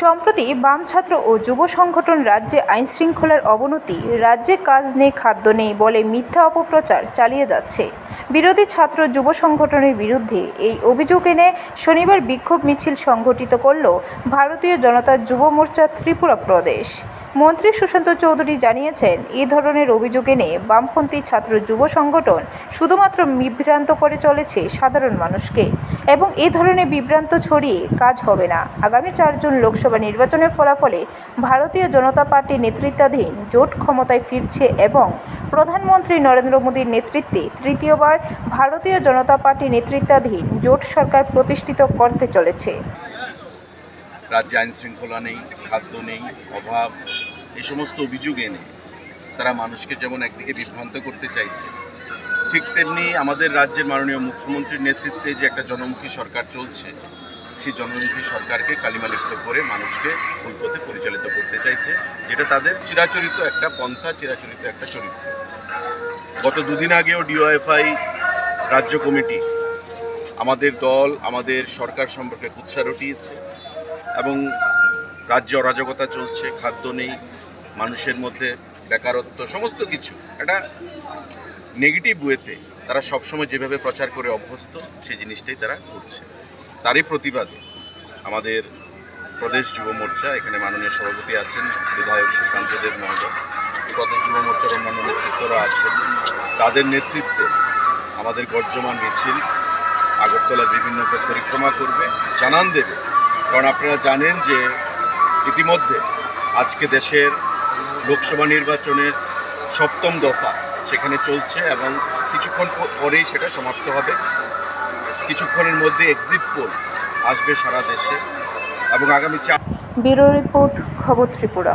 সম্প্রতি বাম ছাত্র ও যুব সংগঠন রাজ্যে আইনশৃঙ্খলার অবনতি, রাজ্যে কাজ নেই খাদ্য নেই বলে মিথ্যা অপপ্রচার চালিয়ে যাচ্ছে। বিরোধী ছাত্র যুব সংগঠনের বিরুদ্ধে এই অভিযোগ এনে শনিবার বিক্ষোভ মিছিল সংগঠিত করল ভারতীয় জনতা যুব মোর্চা ত্রিপুরা প্রদেশ। মন্ত্রী সুশান্ত চৌধুরী জানিয়েছেন, এই ধরনের অভিযোগ এনে বামপন্থী ছাত্র যুব সংগঠন শুধুমাত্র বিভ্রান্ত করে চলেছে সাধারণ মানুষকে এবং এই ধরনের বিভ্রান্ত ছড়িয়ে কাজ হবে না। আগামী 4 জুন লোকসভা নির্বাচনের ফলাফলে ভারতীয় জনতা পার্টি নেতৃত্বাধীন জোট ক্ষমতায় ফিরছে এবং প্রধানমন্ত্রী নরেন্দ্র মোদীর নেতৃত্বে তৃতীয়বার ভারতীয় জনতা পার্টি নেতৃত্বাধীন জোট সরকার প্রতিষ্ঠিত করতে চলেছে। রাজ্যে আইন শৃঙ্খলা নেই, খাদ্য নেই, অভাব, এই সমস্ত অভিযোগ এনে তারা মানুষকে যেমন একদিকে বিভ্রান্ত করতে চাইছে, ঠিক তেমনি আমাদের রাজ্যের মাননীয় মুখ্যমন্ত্রীর নেতৃত্বে যে একটা জনমুখী সরকার চলছে, সেই জনমুখী সরকারকে কালিমালিপ্ত করে মানুষকে ভুল পথে পরিচালিত করতে চাইছে, যেটা তাদের চিরাচরিত একটা পন্থা, চিরাচরিত একটা চরিত্র। গত দুদিন আগেও ডিওএফআই রাজ্য কমিটি আমাদের দল, আমাদের সরকার সম্পর্কে কুৎসা রটিয়েছে এবং রাজ্যে অরাজকতা চলছে, খাদ্য নেই, মানুষের মধ্যে বেকারত্ব, সমস্ত কিছু একটা নেগেটিভ ওয়েতে তারা সবসময় যেভাবে প্রচার করে অভ্যস্ত, সেই জিনিসটাই তারা করছে। তারই প্রতিবাদে আমাদের প্রদেশ যুব মোর্চা, এখানে মাননীয় সভাপতি আছেন বিধায়ক সুশান্ত দেব মহোদয়, প্রদেশ যুব মোর্চার অন্যান্য নেতৃত্বরা আছেন, তাদের নেতৃত্বে আমাদের গর্জমান মিছিল আগরতলার বিভিন্ন পরিক্রমা করবে, জানান দেবে। কারণ আপনারা জানেন যে ইতিমধ্যে আজকে দেশের লোকসভা নির্বাচনের 7ম দফা সেখানে চলছে এবং কিছুক্ষণ পরেই সেটা সমাপ্ত হবে। কিছুক্ষণের মধ্যে এক্সিট পোল আসবে সারা দেশে এবং আগামী ব্যুরো রিপোর্ট, খবর ত্রিপুরা।